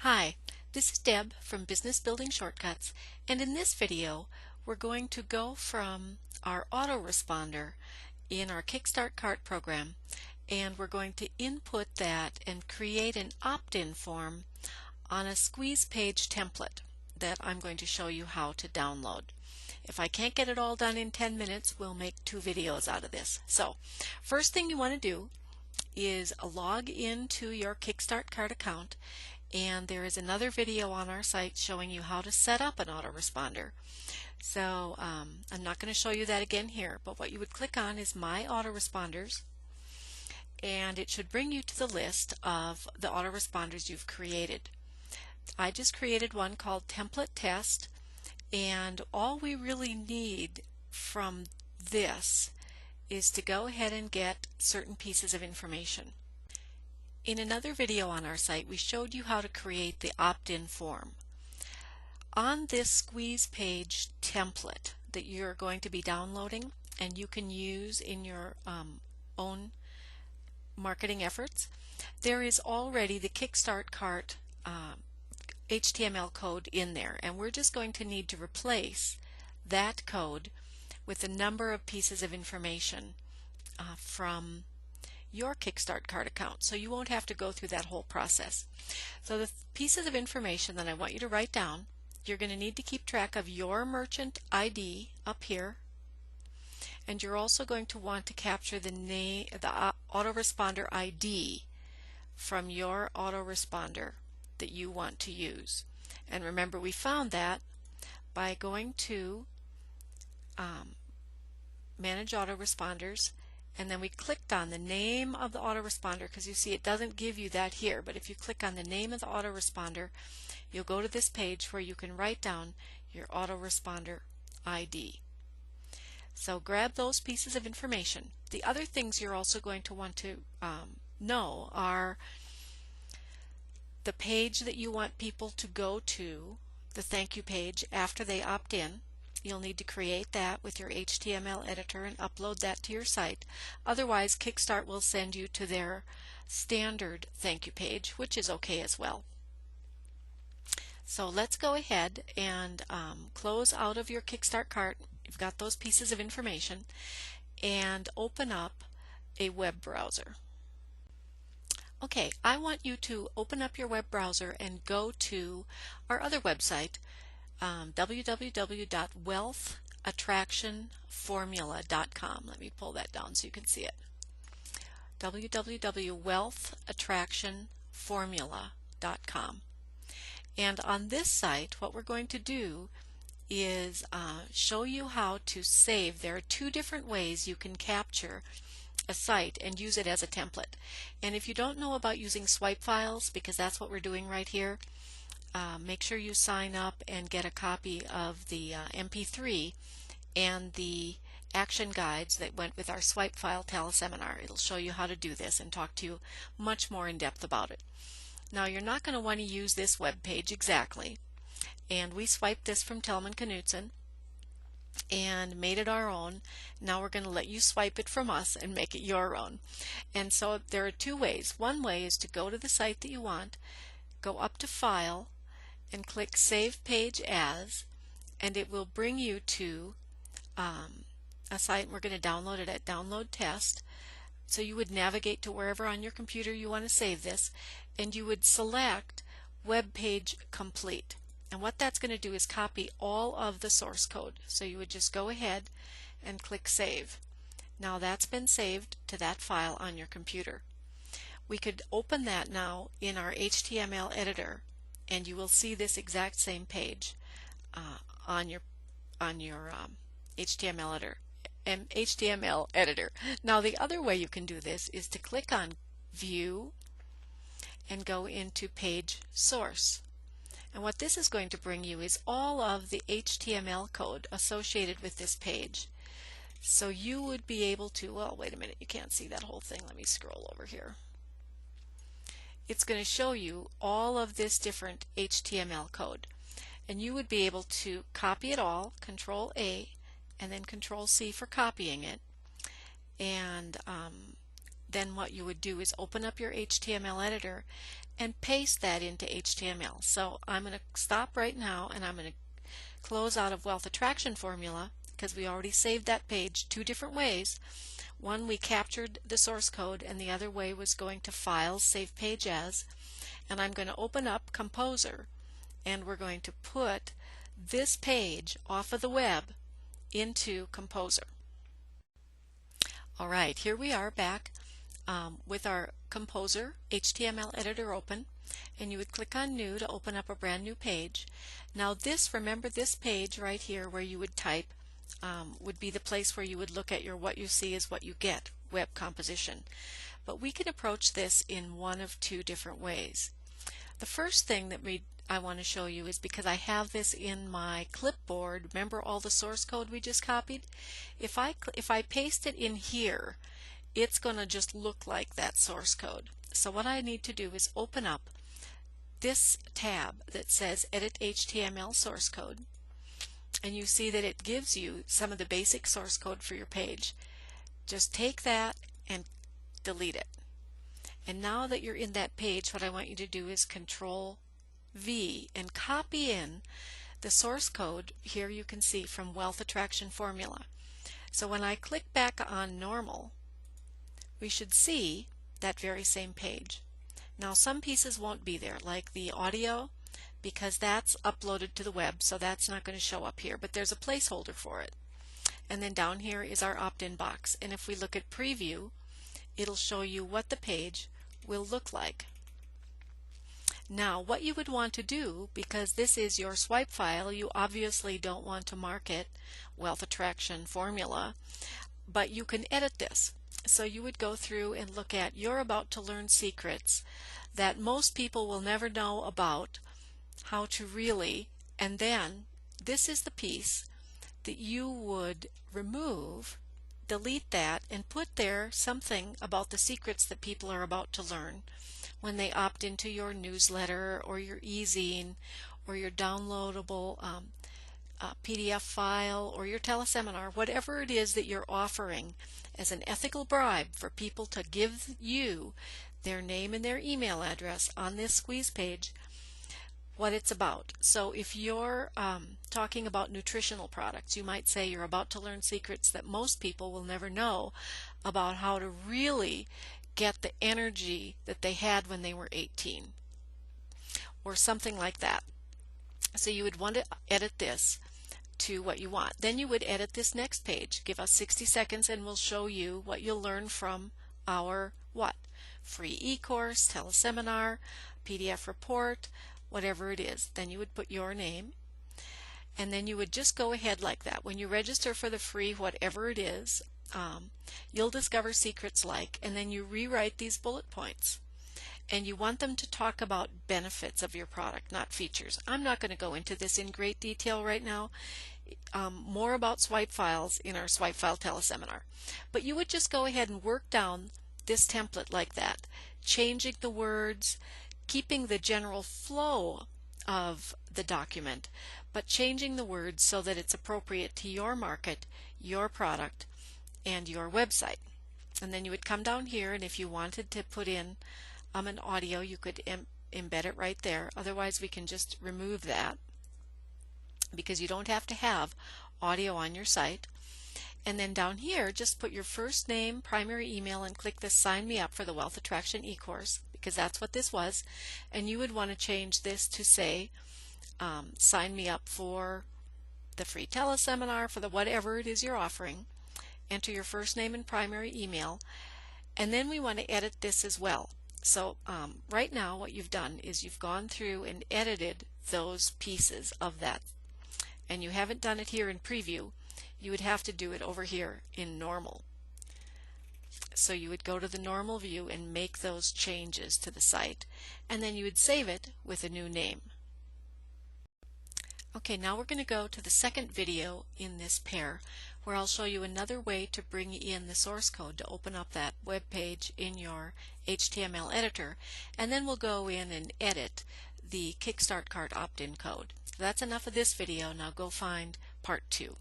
Hi, this is Deb from Business Building Shortcuts, and in this video we're going to go from our autoresponder in our Kickstart Cart program, and we're going to input that and create an opt-in form on a squeeze page template that I'm going to show you how to download. If I can't get it all done in 10 minutes, we'll make 2 videos out of this. So, first thing you want to do is log into your Kickstart Cart account, and there is another video on our site showing you how to set up an autoresponder. So I'm not going to show you that again here, but what you would click on is My Autoresponders, and it should bring you to the list of the autoresponders you've created. I just created one called Template Test, and all we really need from this is to go ahead and get certain pieces of information. In another video on our site, we showed you how to create the opt-in form. On this squeeze page template that you're going to be downloading and you can use in your own marketing efforts, there is already the Kickstart Cart HTML code in there, and we're just going to need to replace that code with a number of pieces of information from your Kickstart Cart account, so you won't have to go through that whole process. So the pieces of information that I want you to write down, you're going to need to keep track of your merchant ID up here, and you're also going to want to capture the name, the autoresponder ID from your autoresponder that you want to use. And remember, we found that by going to Manage Autoresponders, and then we clicked on the name of the autoresponder, because you see it doesn't give you that here, but if you click on the name of the autoresponder, you'll go to this page where you can write down your autoresponder ID. So grab those pieces of information. The other things you're also going to want to know are the page that you want people to go to, the thank you page, after they opt in. You'll need to create that with your HTML editor and upload that to your site. Otherwise, Kickstart will send you to their standard thank you page, which is okay as well. So let's go ahead and close out of your Kickstart Cart. You've got those pieces of information, and open up a web browser. Okay, I want you to open up your web browser and go to our other website, www.wealthattractionformula.com. Let me pull that down so you can see it. www.wealthattractionformula.com. And on this site, what we're going to do is show you how to save. There are 2 different ways you can capture a site and use it as a template. And if you don't know about using swipe files, because that's what we're doing right here, make sure you sign up and get a copy of the MP3 and the action guides that went with our swipe file teleseminar. It'll show you how to do this and talk to you much more in depth about it. Now, you're not going to want to use this web page exactly, and we swiped this from Telman Knutson and made it our own. Now we're going to let you swipe it from us and make it your own. And so there are 2 ways. One way is to go to the site that you want, go up to File, and click Save Page As, and it will bring you to a site. We're going to download it at Download Test. So you would navigate to wherever on your computer you want to save this, and you would select Web Page Complete. And what that's going to do is copy all of the source code. So you would just go ahead and click Save. Now that's been saved to that file on your computer. We could open that now in our HTML editor, and you will see this exact same page on your HTML editor. Now the other way you can do this is to click on View and go into Page Source. And what this is going to bring you is all of the HTML code associated with this page. So you would be able to, well, wait a minute, you can't see that whole thing. Let me scroll over here. It's going to show you all of this different HTML code. And you would be able to copy it all, Control A, and then Control C for copying it. And then what you would do is open up your HTML editor and paste that into HTML. So I'm going to stop right now and I'm going to close out of Wealth Attraction Formula because we already saved that page two different ways. One, we captured the source code, and the other way was going to Files, Save Page As, and I'm going to open up Composer, and we're going to put this page off of the web into Composer. Alright, here we are back with our Composer HTML editor open, and you would click on New to open up a brand new page. Now remember this page right here where you would type would be the place where you would look at your what you see is what you get web composition. But we can approach this in one of two different ways. The first thing that I want to show you is, because I have this in my clipboard, remember all the source code we just copied? If I paste it in here, it's going to just look like that source code. So what I need to do is open up this tab that says Edit HTML Source Code, and you see that it gives you some of the basic source code for your page. Just take that and delete it. And now that you're in that page, what I want you to do is Control V and copy in the source code. Here you can see from Wealth Attraction Formula. So when I click back on Normal, we should see that very same page. Now some pieces won't be there, like the audio, because that's uploaded to the web, so that's not going to show up here, but there's a placeholder for it. And then down here is our opt-in box, and if we look at Preview, it'll show you what the page will look like. Now what you would want to do, because this is your swipe file, you obviously don't want to mark it Wealth Attraction Formula, but you can edit this. So you would go through and look at you're about to learn secrets that most people will never know about, how to really, and then this is the piece that you would remove, delete that, and put there something about the secrets that people are about to learn when they opt into your newsletter or your e-zine or your downloadable PDF file or your teleseminar, whatever it is that you're offering as an ethical bribe for people to give you their name and their email address on this squeeze page, what it's about. So if you're talking about nutritional products, you might say you're about to learn secrets that most people will never know about how to really get the energy that they had when they were 18 or something like that. So you would want to edit this to what you want. Then you would edit this next page. Give us 60 seconds and we'll show you what you'll learn from our free e-course, teleseminar, PDF report, whatever it is. Then you would put your name, and then you would just go ahead like that. When you register for the free whatever it is, you'll discover secrets like, and then you rewrite these bullet points. And you want them to talk about benefits of your product, not features. I'm not going to go into this in great detail right now. More about swipe files in our swipe file teleseminar. But you would just go ahead and work down this template like that, changing the words, keeping the general flow of the document, but changing the words so that it's appropriate to your market, your product, and your website. And then you would come down here, and if you wanted to put in an audio, you could embed it right there. Otherwise we can just remove that, because you don't have to have audio on your site. And then down here, just put your first name, primary email, and click this Sign Me Up for the Wealth Attraction e-course, because that's what this was. And you would want to change this to say, sign me up for the free teleseminar, for the whatever it is you're offering. Enter your first name and primary email. And then we want to edit this as well. So right now what you've done is you've gone through and edited those pieces of that. And you haven't done it here in Preview. You would have to do it over here in Normal. So you would go to the Normal view and make those changes to the site, and then you would save it with a new name. Okay, now we're going to go to the second video in this pair, where I'll show you another way to bring in the source code to open up that web page in your HTML editor, and then we'll go in and edit the Kickstart Cart opt-in code. So that's enough of this video. Now go find part 2.